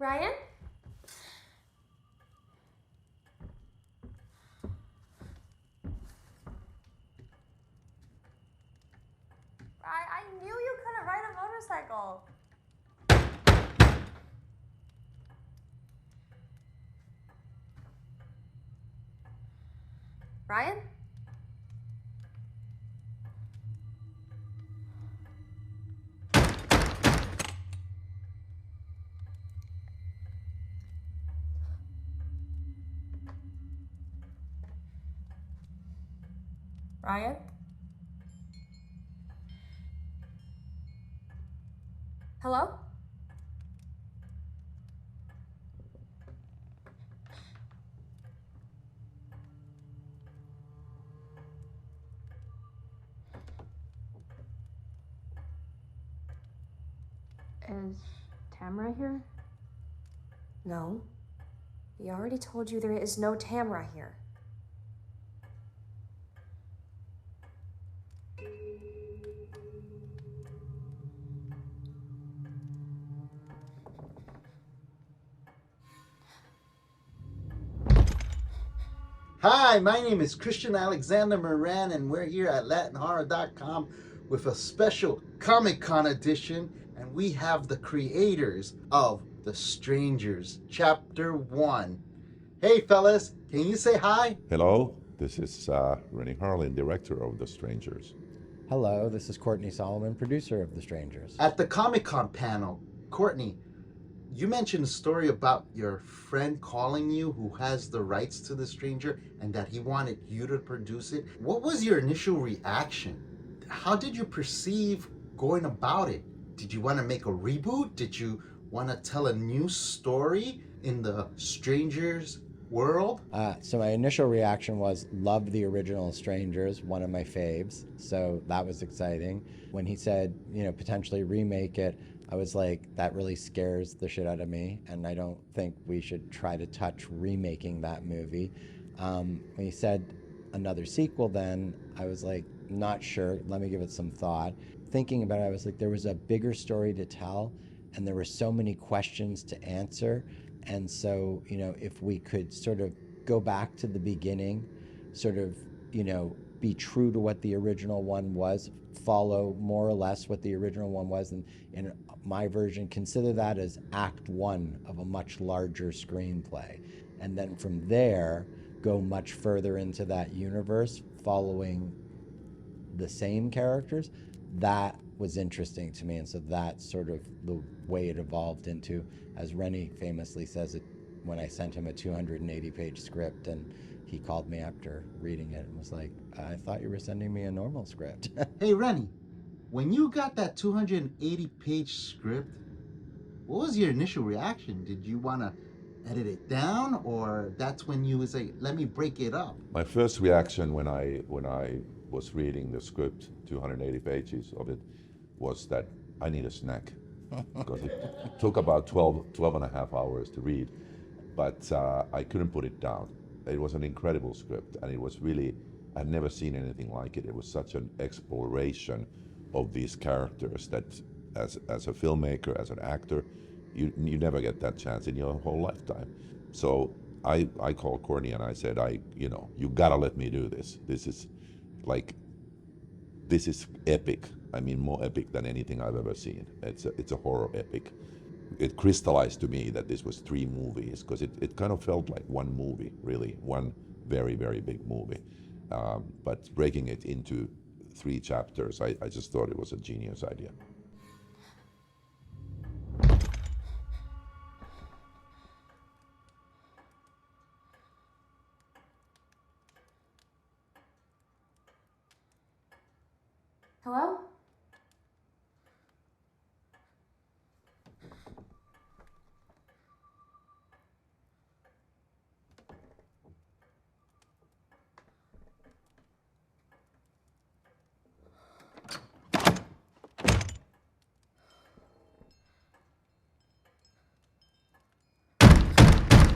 Ryan? I knew you couldn't ride a motorcycle. Ryan? Ryan? Hello? Is Tamara here? No. We already told you there is no Tamara here. Hi, my name is Christian Alexander Morán, and we're here at LatinHorror.com with a special Comic-Con edition, and we have the creators of The Strangers, Chapter 1. Hey, fellas, can you say hi? Hello, this is Renny Harlin, director of The Strangers. Hello, this is Courtney Solomon, producer of The Strangers. At the Comic-Con panel, Courtney, you mentioned a story about your friend calling you who has the rights to The Stranger and that he wanted you to produce it. What was your initial reaction? How did you perceive going about it? Did you want to make a reboot? Did you want to tell a new story in The Strangers world? So my initial reaction was, love the original Strangers, one of my faves. So that was exciting. When he said, potentially remake it, I was like, that really scares the shit out of me, and I don't think we should try to touch remaking that movie. When he said another sequel, then I was like, not sure, let me give it some thought. Thinking about it, I was like, there was a bigger story to tell, and there were so many questions to answer. And so, if we could sort of go back to the beginning, sort of, be true to what the original one was, follow more or less what the original one was, and in my version, consider that as act one of a much larger screenplay. And then from there, go much further into that universe, following the same characters. That was interesting to me, and so that's sort of the way it evolved into, as Renny famously says it, when I sent him a 280-page script, and he called me after reading it and was like, I thought you were sending me a normal script. Hey, Renny, when you got that 280-page script, what was your initial reaction? Did you want to edit it down, or that's when you was like, let me break it up? My first reaction when I was reading the script, 280 pages of it, was that I need a snack. Because it took about 12 and a half hours to read, but I couldn't put it down. It was an incredible script, and it was really, I've never seen anything like it. It was such an exploration of these characters that as a filmmaker, as an actor, you never get that chance in your whole lifetime. So I called Courtney and I said, you gotta let me do this. This is epic. I mean, more epic than anything I've ever seen. It's a horror epic. It crystallized to me that this was 3 movies, because it kind of felt like one movie, really, one very, very big movie. But breaking it into 3 chapters, I just thought it was a genius idea. Hello?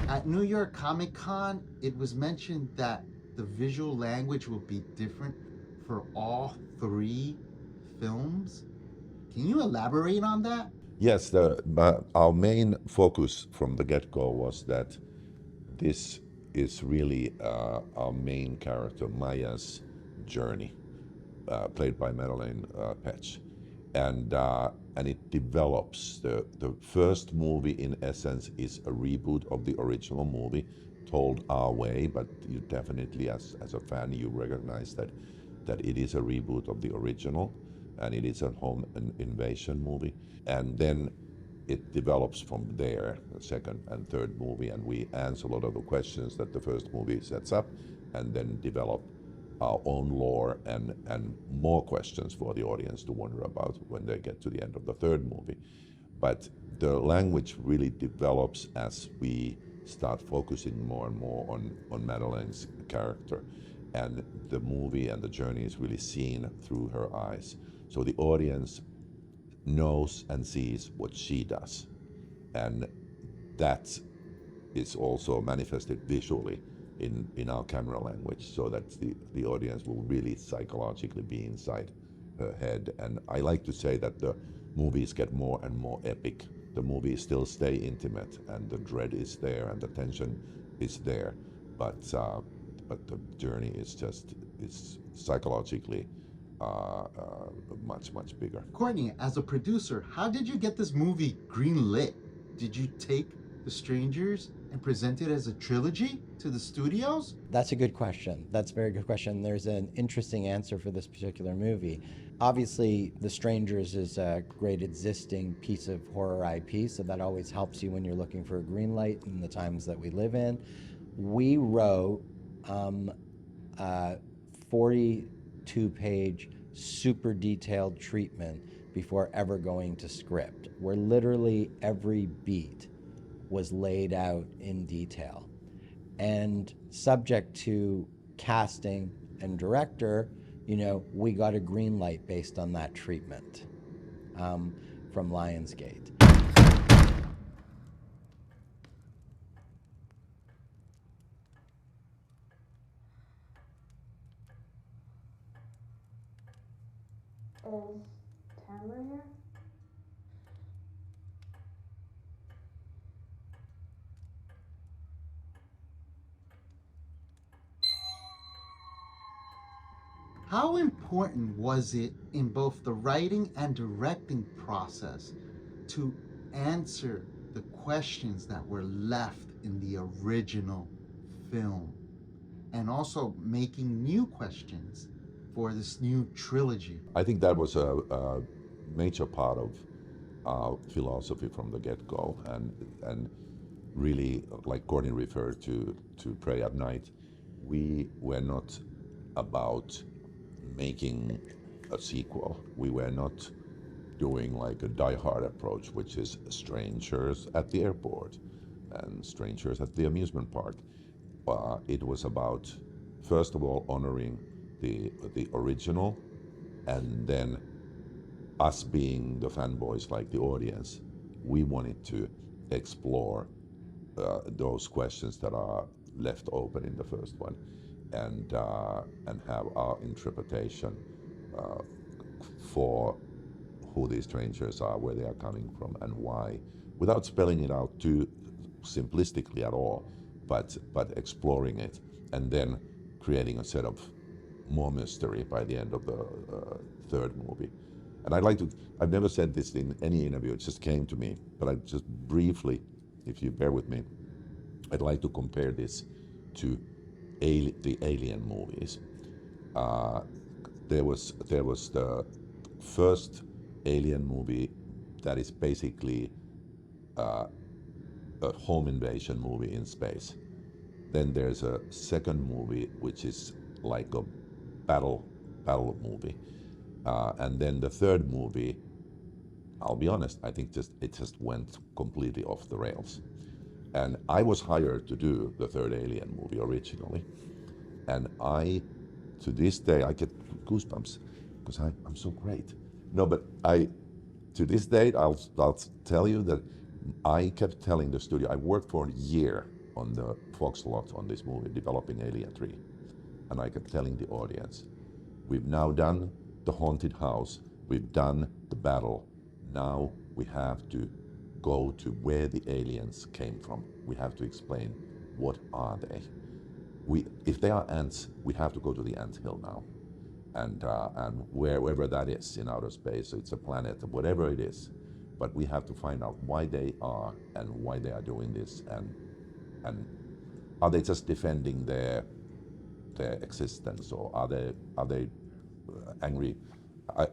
At New York Comic Con, it was mentioned that the visual language will be different for all 3 films. Can you elaborate on that? Yes, but our main focus from the get-go was that this is really our main character, Maya's journey, played by Madeleine Petsch. And it develops. The first movie, in essence, is a reboot of the original movie, told our way, but you definitely, as a fan, you recognize that it is a reboot of the original, and it is a home invasion movie. And then it develops from there, the second and third movie, and we answer a lot of the questions that the first movie sets up, and then develop our own lore and more questions for the audience to wonder about when they get to the end of the third movie. But the language really develops as we start focusing more and more on Madeleine's character. And the movie and the journey is really seen through her eyes. So the audience knows and sees what she does. And that is also manifested visually in our camera language, so that the audience will really psychologically be inside her head. And I like to say that the movies get more and more epic. The movies still stay intimate, and the dread is there, and the tension is there, but the journey is psychologically much bigger. Courtney, as a producer, how did you get this movie green-lit? Did you take The Strangers and present it as a trilogy to the studios? That's a good question. That's a very good question. There's an interesting answer for this particular movie. Obviously, The Strangers is a great existing piece of horror IP, so that always helps you when you're looking for a green light in the times that we live in. We wrote 42-page, super detailed treatment before ever going to script, where literally every beat was laid out in detail. And subject to casting and director, we got a green light based on that treatment from Lionsgate. Is Tamara here? How important was it in both the writing and directing process to answer the questions that were left in the original film, and also making new questions for this new trilogy? I think that was a major part of our philosophy from the get-go, and really, like Courtney referred to Pray at Night, we were not about making a sequel. We were not doing like a die-hard approach, which is strangers at the airport and strangers at the amusement park. It was about, first of all, honoring the original, and then us being the fanboys, like the audience, we wanted to explore those questions that are left open in the first one, and have our interpretation for who these strangers are, where they are coming from, and why, without spelling it out too simplistically at all, but exploring it, and then creating a set of more mystery by the end of the third movie. And I've never said this in any interview, it just came to me, but I just briefly, if you bear with me, I'd like to compare this to the Alien movies. There was the first Alien movie that is basically a home invasion movie in space. Then there's a second movie which is like a battle movie, and then the third movie, I'll be honest, I think it just went completely off the rails. And I was hired to do the third Alien movie originally. And to this day, I get goosebumps because I'm so great. No, but to this day, I'll tell you that I kept telling the studio, I worked for a year on the Fox lot on this movie, developing Alien 3. And I kept telling the audience, we've now done the haunted house, we've done the battle, now we have to go to where the aliens came from. We have to explain what are they. If they are ants, we have to go to the ant hill now, and wherever that is in outer space, it's a planet, whatever it is, but we have to find out why they are and why they are doing this, and are they just defending their existence, or are they angry,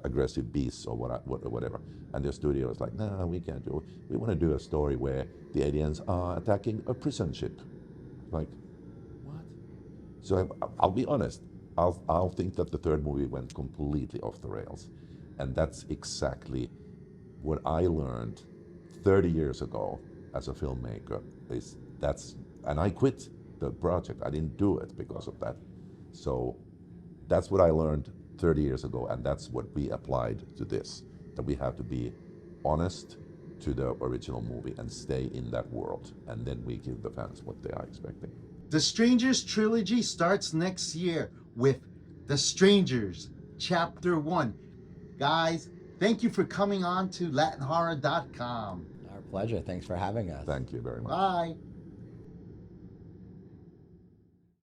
aggressive beasts, or whatever? And the studio is like, no, we can't do it. We want to do a story where the aliens are attacking a prison ship. Like, what? So I'll be honest. I'll think that the third movie went completely off the rails, and that's exactly what I learned 30 years ago as a filmmaker. And I quit the project. I didn't do it because of that. So that's what I learned 30 years ago, and that's what we applied to this, that we have to be honest to the original movie and stay in that world, and then we give the fans what they are expecting. The Strangers trilogy starts next year with The Strangers, Chapter 1. Guys, thank you for coming on to LatinHorror.com. Our pleasure. Thanks for having us. Thank you very much. Bye.